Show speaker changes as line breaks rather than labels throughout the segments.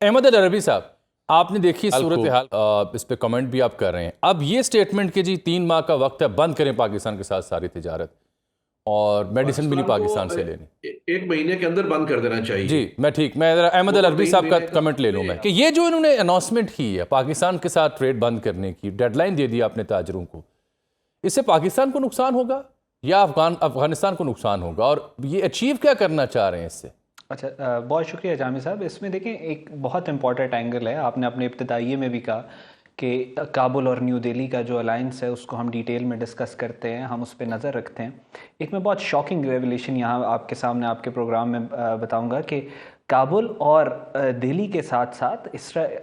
अहमद अल-अरबी साहब, आपने देखी सूरत हाल, इस पे कमेंट भी आप कर रहे हैं। अब ये स्टेटमेंट कि जी 3 माह का वक्त है, बंद करें पाकिस्तान के साथ सारी तिजारत और मेडिसिन भी नहीं पाकिस्तान से लेनी।
एक महीने के अंदर बंद कर देना
जी,
चाहिए।
मैं ठीक, मैं ज़रा अहमद
वो तो
अल-अरबी
3
साहब का
महीने का
कमेंट ले लूँ मैं कि ये जो इन्होंने अनाउंसमेंट की है पाकिस्तान के साथ ट्रेड बंद करने की, डेडलाइन दे दी आपने ताजरों को, इससे पाकिस्तान को नुकसान होगा या अफगानिस्तान को नुकसान होगा, और ये अचीव क्या करना चाह रहे हैं इससे?
अच्छा, बहुत शुक्रिया जामी साहब। इसमें देखें, एक बहुत इंपॉर्टेंट एंगल है। आपने अपने इब्तदाइये में भी कहा कि काबुल और न्यू दिल्ली का जो अलाइंस है उसको हम डिटेल में डिस्कस करते हैं, हम उस पर नज़र रखते हैं। एक मैं बहुत शॉकिंग रेवलेशन यहाँ आपके सामने आपके प्रोग्राम में बताऊँगा कि काबुल और दिल्ली के साथ साथ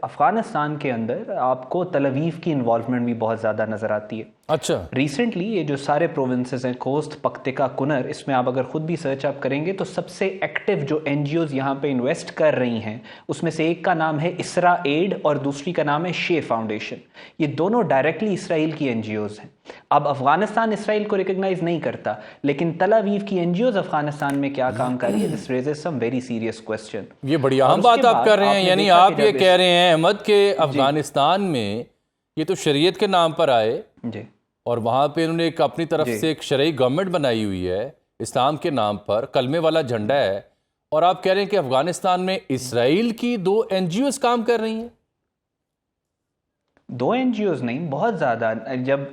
अफ़गानिस्तान के अंदर आपको तल अवीव की इन्वॉल्वमेंट भी बहुत ज़्यादा नज़र आती है।
अच्छा,
रिसेंटली ये जो सारे प्रोविंसेस हैं, कोस्ट, पख्तिका, कुनर, इसमें आप अगर ख़ुद भी सर्च आप करेंगे तो सबसे एक्टिव जो एनजीओज़ यहाँ पे इन्वेस्ट कर रही हैं उसमें से एक का नाम है इसरा एड और दूसरी का नाम है शे फाउंडेशन। ये दोनों डायरेक्टली इसराइल की एनजीओज़ हैं। अब अफगानिस्तान इसराइल को रिकग्नाइज नहीं करता, लेकिन तल अवीव की एनजीओज़ अफगानिस्तान में क्या काम कर रही है, this raises some very serious question.
ये बड़ी अहम बात आप कर रहे हैं। यानी आप ये कह रहे हैं अहमद के अफगानिस्तान में ये तो शरीयत के नाम पर आए
जी,
और वहाँ पे इन्होंने एक अपनी तरफ से एक शरई गवर्नमेंट बनाई हुई है, इस्लाम के नाम पर कलमे वाला झंडा है, और आप कह रहे हैं कि अफगानिस्तान में इसराइल की 2 एनजीओज काम कर रही हैं।
2 एनजीओज नहीं, बहुत ज़्यादा। जब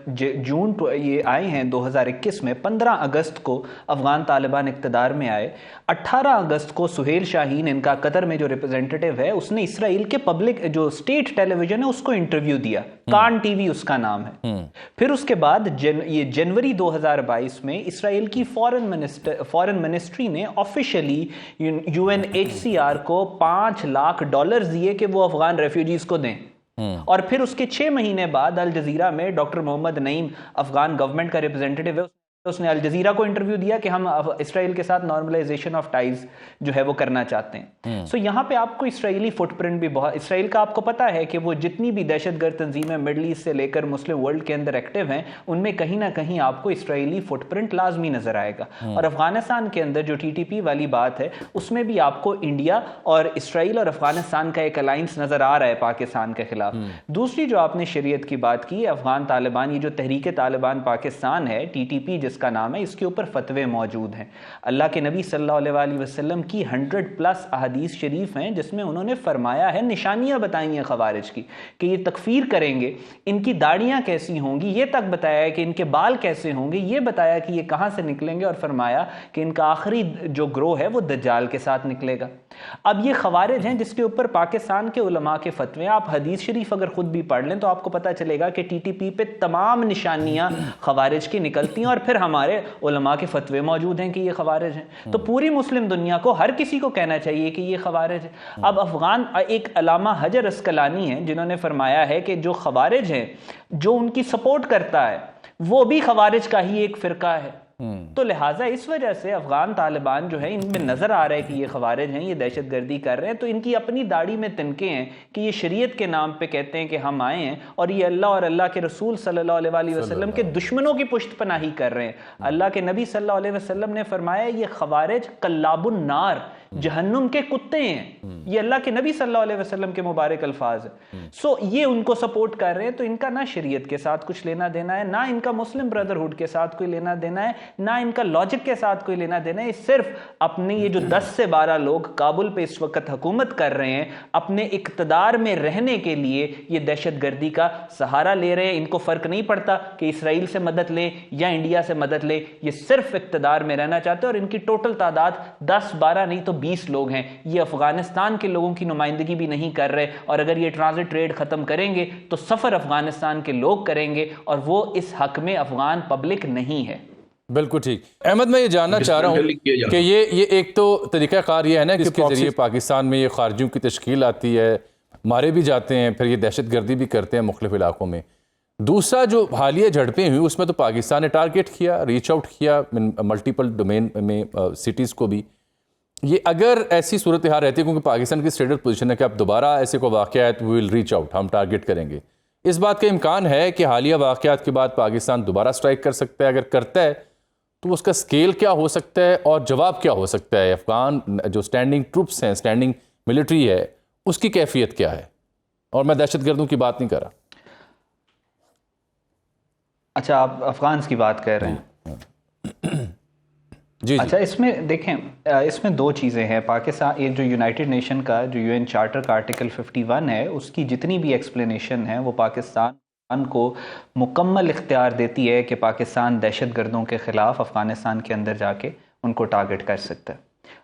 जून ये आए हैं 2021 में, 15 अगस्त को अफ़गान तालिबान इक़्तिदार में आए। 18 अगस्त को सुहेल शाहीन, इनका कतर में जो रिप्रेजेंटेटिव है, उसने इसराइल के पब्लिक जो स्टेट टेलीविज़न है उसको इंटरव्यू दिया, कान टीवी उसका नाम है। फिर उसके बाद ये जनवरी 2022 में इसराइल की फॉरेन मिनिस्ट्री ने ऑफिशियली UNHCR को $5 लाख दिए कि वो अफ़गान रेफ्यूजीज़ को दें। और फिर उसके 6 महीने बाद अल जजीरा में डॉक्टर मोहम्मद नईम, अफगान गवर्नमेंट का रिप्रेजेंटेटिव है, उसने अल जजीरा को इंटरव्यू दिया कि हम इसराइल के साथ नॉर्मलाइजेशन ऑफ टाइज जो है वो करना चाहते हैं। सो यहाँ पे आपको इसराइली फुटप्रिंट भी बहुत, इसराइल का आपको पता है कि वो जितनी भी दहशतगर्द तंजीमें मिडल ईस्ट से लेकर मुस्लिम वर्ल्ड के अंदर एक्टिव हैं, उनमें कहीं ना कहीं आपको इसराइली फुटप्रिंट लाजमी नजर आएगा। और अफगानिस्तान के अंदर जो TTP वाली बात है उसमें भी आपको इंडिया और इसराइल और अफगानिस्तान का एक अलायंस नजर आ रहा है पाकिस्तान के खिलाफ। दूसरी जो आपने शरीयत की बात की, अफगान तालिबान, ये जो तहरीक तालिबान पाकिस्तान है, TTP जिसका नाम है, इसके ऊपर फतवे मौजूद हैं। अल्लाह के नबी सल्लल्लाहु अलैहि वसल्लम की 100+ अहदीस शरीफ हैं जिसमें उन्होंने फरमाया है, निशानियां बताई हैं खवारिज की कि ये तकफीर करेंगे, इनकी दाढ़ियां कैसी होंगी, ये तक बताया है कि इनके बाल कैसे होंगे, ये बताया कि ये कहां से निकलेंगे, और फरमाया कि इनका आखिरी जो ग्रोह है वो दज्जाल के साथ निकलेगा। अब ये खवारिज हैं जिसके ऊपर पाकिस्तान के उलमा के फतवे, आप हदीस शरीफ अगर खुद भी पढ़ लें तो आपको पता चलेगा कि TTP पे तमाम निशानियां खवारिज की निकलती हैं, और फिर हमारे उलमा के फतवे मौजूद हैं कि ये खवारिज हैं। तो पूरी मुस्लिम दुनिया को, हर किसी को कहना चाहिए कि ये खवारिज है। अब अफगान, एक अलामा हजर अस्कलानी है जिन्होंने फरमाया है कि जो खवारिज हैं, जो उनकी सपोर्ट करता है वो भी खवारिज का ही एक फिरका है। तो लिहाजा इस वजह से अफगान तालिबान जो है, इनमें नजर आ रहा है कि ये खवारिज हैं, ये दहशतगर्दी कर रहे हैं, तो इनकी अपनी दाढ़ी में तिनके हैं कि ये शरीयत के नाम पे कहते हैं कि हम आए हैं, और ये अल्लाह और अल्लाह के रसूल सल्लल्लाहु अलैहि वसल्लम के दुश्मनों की पुश्तपनाही कर रहे हैं। अल्लाह के नबी सल्लल्लाहु अलैहि वसल्लम ने फरमाया ये खवारिज कल्लाबुन नार, जहन्नुम के कुत्ते हैं। ये अल्लाह के नबी सल्लल्लाहु अलैहि वसल्लम के मुबारक अल्फाज है। सो ये उनको सपोर्ट कर रहे हैं, तो इनका ना शरीयत के साथ कुछ लेना देना है, ना इनका मुस्लिम ब्रदरहुड के साथ कोई लेना देना है, ना इनका लॉजिक के साथ कोई लेना देना है। सिर्फ अपने ये जो 10 से 12 लोग काबुल पे इस वक्त हुकूमत कर रहे हैं, अपने इक्तदार में रहने के लिए ये दहशतगर्दी का सहारा ले रहे हैं। इनको फर्क नहीं पड़ता कि इसराइल से मदद ले या इंडिया से मदद ले, ये सिर्फ इक्तदार में रहना चाहते हैं। और इनकी टोटल तादाद 10-12 नहीं तो 20 लोग हैं। ये अफगानिस्तान के लोगों की नुमाइंदगी भी नहीं कर रहे, और अगर ये ट्रांजिट ट्रेड खत्म करेंगे तो सफर अफगानिस्तान के लोग करेंगे, और वो इस हक में अफगान पब्लिक नहीं है।
बिल्कुल ठीक। अहमद, मैं ये जानना चाह रहा हूँ कि ये एक तो तरीक़ाकार ये है ना कि इसके ज़रिए पाकिस्तान में ये खारजियों की तश्कील आती है, मारे भी जाते हैं, फिर ये दहशतगर्दी भी करते हैं मुख्तलिफ इलाकों में। दूसरा जो हालिया झड़पें हुई उसमें तो पाकिस्तान ने टारगेट किया, रीच आउट किया मल्टीपल डोमेन में सिटीज़ को भी। ये अगर ऐसी सूरत हाल रहती है, क्योंकि पाकिस्तान की स्टेटस पोजीशन है कि अब दोबारा ऐसे को वाक़या है तो वी विल रीच आउट, हम टारगेट करेंगे, इस बात का इम्कान है कि हालिया वाक़यात के बाद पाकिस्तान दोबारा स्ट्राइक कर सकता है? अगर करता है तो उसका स्केल क्या हो सकता है और जवाब क्या हो सकता है? अफगान जो स्टैंडिंग ट्रूप्स हैं, स्टैंडिंग मिलिट्री है, उसकी कैफियत क्या है? और मैं दहशतगर्दों की बात नहीं कर रहा।
अच्छा, आप अफगान की बात कर रहे हैं।
जी
अच्छा, इसमें देखें, इसमें दो चीज़ें हैं। पाकिस्तान, ये जो यूनाइटेड नेशन का जो यूएन चार्टर का आर्टिकल 51 है, उसकी जितनी भी एक्सप्लेनेशन है वो पाकिस्तान को मुकम्मल इख्तियार देती है कि पाकिस्तान दहशतगर्दों के ख़िलाफ़ अफ़गानिस्तान के अंदर जाके उनको टारगेट कर सकता है,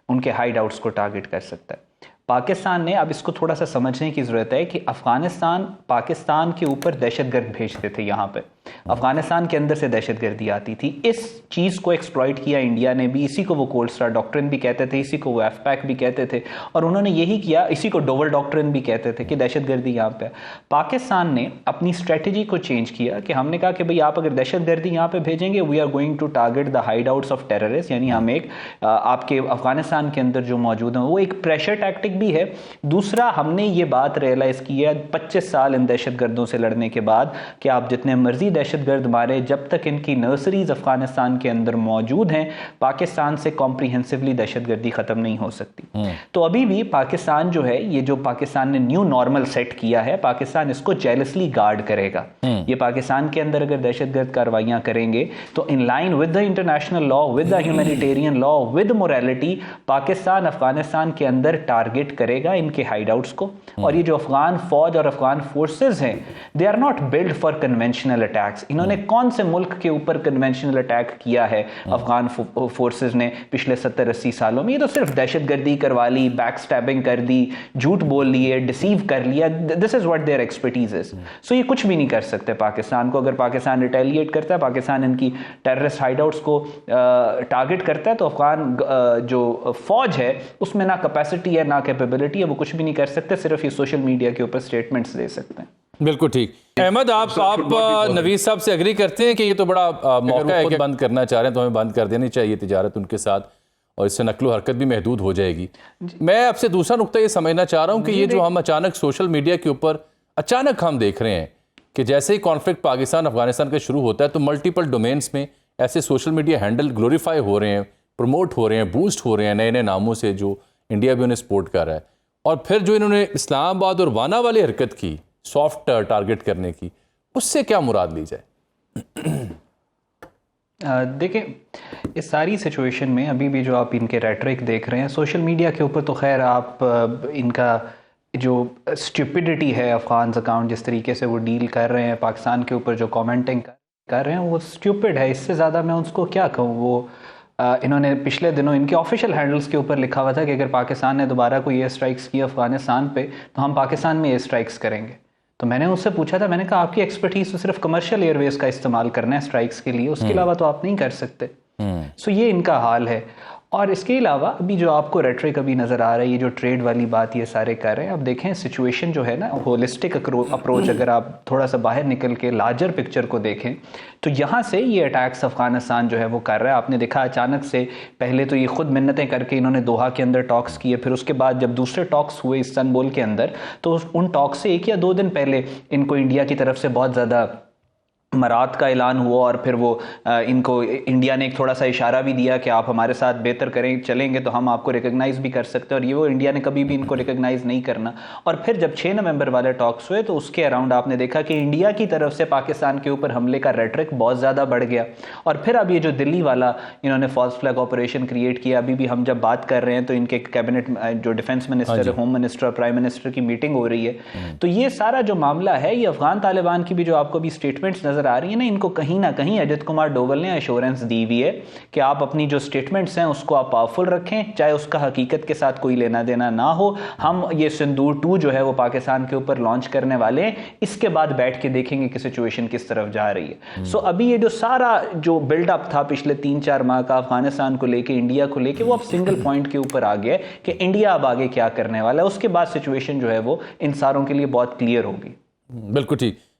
उनके हाइड आउट्स को टारगेट कर सकता है। पाकिस्तान ने, अब इसको थोड़ा सा समझने की ज़रूरत है कि अफ़गानिस्तान पाकिस्तान के ऊपर दहशतगर्द भेजते थे। यहाँ पे अफ़गानिस्तान के अंदर से दहशतगर्दी आती थी। इस चीज़ को एक्सप्लॉइट किया इंडिया ने भी। इसी को वो कोल्ड स्टार डॉक्ट्रिन भी कहते थे, इसी को वो एफपैक भी कहते थे, और उन्होंने यही किया। इसी को डोवल डॉक्ट्रिन भी कहते थे कि दहशतगर्दी यहाँ पे। पाकिस्तान ने अपनी स्ट्रेटजी को चेंज किया कि हमने कहा कि भाई आप अगर दहशतगर्दी यहाँ पे भेजेंगे, we are going to target the hideouts of terrorist, यानी हम एक आपके अफगानिस्तान के अंदर जो मौजूद हैं वो एक प्रेशर टैक्टिक भी है। दूसरा, हमने ये बात रियलाइज़ की है 25 साल इन दहशतगर्दों से लड़ने के बाद कि आप जितने मर्जी दहशतगर्द मारे, जब तक इनकी नर्सरीज अफगानिस्तान के अंदर मौजूद हैं, पाकिस्तान से कॉम्प्रिहेंसिवली दहशतगर्दी ख़त्म नहीं हो सकती। तो अभी भी पाकिस्तान जो है, ये जो पाकिस्तान ने न्यू नॉर्मल सेट किया है, पाकिस्तान इसको जेलसली गार्ड करेगा। ये पाकिस्तान के अंदर अगर दहशतगर्द कार्रवाइयाँ करेंगे तो in line with the international law, with the humanitarian law, with morality, Pakistan Afghanistan के अंदर टारगेट करेगा इनके हाइडआउट्स को। और ये जो अफगान फौज और अफगान फोर्सेस हैं, they are not build for conventional attacks. इन्होंने कौन से मुल्क के ऊपर कन्वेंशनल अटैक किया है अफगान फोर्सेस ने पिछले 70-80 सालों में? ये तो सिर्फ दहशतगर्दी करवा ली, बैक स्टैबिंग कर दी, झूठ बोल लिए, डिसीव कर लिया। This is what their expertise is. So ये कुछ भी नहीं कर सकते पाकिस्तान को। अगर पाकिस्तान रिटेलिएट करता है, पाकिस्तान इनकी टेररिस्ट हाइडआउट्स को टारगेट करता है, तो अफगान जो फौज है उसमें ना कैपेसिटी है ना कैपेबिलिटी है, वो कुछ भी नहीं कर सकते, सिर्फ ये सोशल मीडिया के ऊपर स्टेटमेंट्स दे सकते हैं।
बिल्कुल ठीक। अहमद, आप नवीद साहब से एग्री करते हैं कि ये तो बड़ा मौका है कि बंद करना चाह रहे हैं तो हमें बंद कर देनी चाहिए तिजारत उनके साथ, और इससे नकलो हरकत भी महदूद हो जाएगी। मैं आपसे दूसरा नुक्ता ये समझना चाह रहा हूँ कि ये जो हम अचानक सोशल मीडिया के ऊपर अचानक हम देख रहे हैं कि जैसे ही कॉन्फ्लिक्ट पाकिस्तान अफगानिस्तान का शुरू होता है तो मल्टीपल डोमेन्स में ऐसे सोशल मीडिया हैंडल ग्लोरीफाई हो रहे हैं, प्रमोट हो रहे हैं, बूस्ट हो रहे हैं नए नए नामों से, जो इंडिया भी उन्हें सपोर्ट कर रहा है। और फिर जो इन्होंने इस्लामाबाद और वाना वाली हरकत की सॉफ्ट टारगेट करने की, उससे क्या मुराद ली जाए?
देखिए, इस सारी सिचुएशन में अभी भी जो आप इनके रेटरिक देख रहे हैं सोशल मीडिया के ऊपर, तो खैर आप इनका जो स्टूपिडिटी है, अफगान अकाउंट जिस तरीके से वो डील कर रहे हैं पाकिस्तान के ऊपर, जो कमेंटिंग कर रहे हैं वो स्टूपिड है। इससे ज़्यादा मैं उसको क्या कहूँ। वो इन्होंने पिछले दिनों इनके ऑफिशियल हैंडल्स के ऊपर लिखा हुआ था कि अगर पाकिस्तान ने दोबारा कोई एयर स्ट्राइक्स की अफगानिस्तान पे तो हम पाकिस्तान में एयर स्ट्राइक्स करेंगे। तो मैंने उससे पूछा था, मैंने कहा आपकी एक्सपर्टीज तो सिर्फ कमर्शियल एयरवेज का इस्तेमाल करना है स्ट्राइक्स के लिए, उसके अलावा तो आप नहीं कर सकते। सो ये इनका हाल है। और इसके अलावा अभी जो आपको रेटरिक अभी नज़र आ रही है, जो ट्रेड वाली बात ये सारे कर रहे हैं, अब देखें सिचुएशन जो है ना, होलिस्टिक अप्रोच, अगर आप थोड़ा सा बाहर निकल के लार्जर पिक्चर को देखें तो यहाँ से ये अटैक्स अफगानिस्तान जो है वो कर रहा है। आपने देखा अचानक से पहले तो ये खुद मिन्नतें करके इन्होंने दोहा के अंदर टॉक्स किए, फिर उसके बाद जब दूसरे टॉक्स हुए इस्तांबुल के अंदर, तो उन टॉक्स से 1 या 2 दिन पहले इनको इंडिया की तरफ से बहुत ज़्यादा मरात का ऐलान हुआ, और फिर वो इनको इंडिया ने एक थोड़ा सा इशारा भी दिया कि आप हमारे साथ बेहतर करें चलेंगे तो हम आपको रिकग्नाइज़ भी कर सकते हैं, और ये वो इंडिया ने कभी भी इनको रिकग्नाइज़ नहीं करना। और फिर जब 6 नवंबर वाले टॉक्स हुए तो उसके अराउंड आपने देखा कि इंडिया की तरफ से पाकिस्तान के ऊपर हमले का रेटरिक बहुत ज़्यादा बढ़ गया। और फिर अब ये जो दिल्ली वाला इन्होंने फॉल्स फ्लैग ऑपरेशन क्रिएट किया, अभी भी हम जब बात कर रहे हैं तो इनके कैबिनेट जो defence minister, home minister, prime minister की मीटिंग हो रही है। तो ये सारा जो मामला है, ये अफगान तालिबान की भी जो आपको भी स्टेटमेंट्स नज़र आ रही है ना, इनको कहीं ना कहीं अजित कुमार डोवल ने एश्योरेंस दी हुई है कि आप अपनी जो स्टेटमेंट्स हैं उसको आप पावरफुल रखें, चाहे उसका हकीकत के साथ कोई लेना देना ना हो। हम ये सिंदूर 2 जो है वो पाकिस्तान के ऊपर लॉन्च करने वाले हैं, इसके बाद बैठ के देखेंगे कि सिचुएशन किस तरफ जा रही है। सो अभी ये जो सारा जो बिल्डअप था पिछले 3-4 माह का अफगानिस्तान को लेके, इंडिया को लेके, वो अब सिंगल पॉइंट के ऊपर आ गया कि इंडिया अब आगे क्या करने वाला है। उसके बाद सिचुएशन जो है वो इन सारों के लिए बहुत क्लियर होगी।
बिल्कुल ठीक।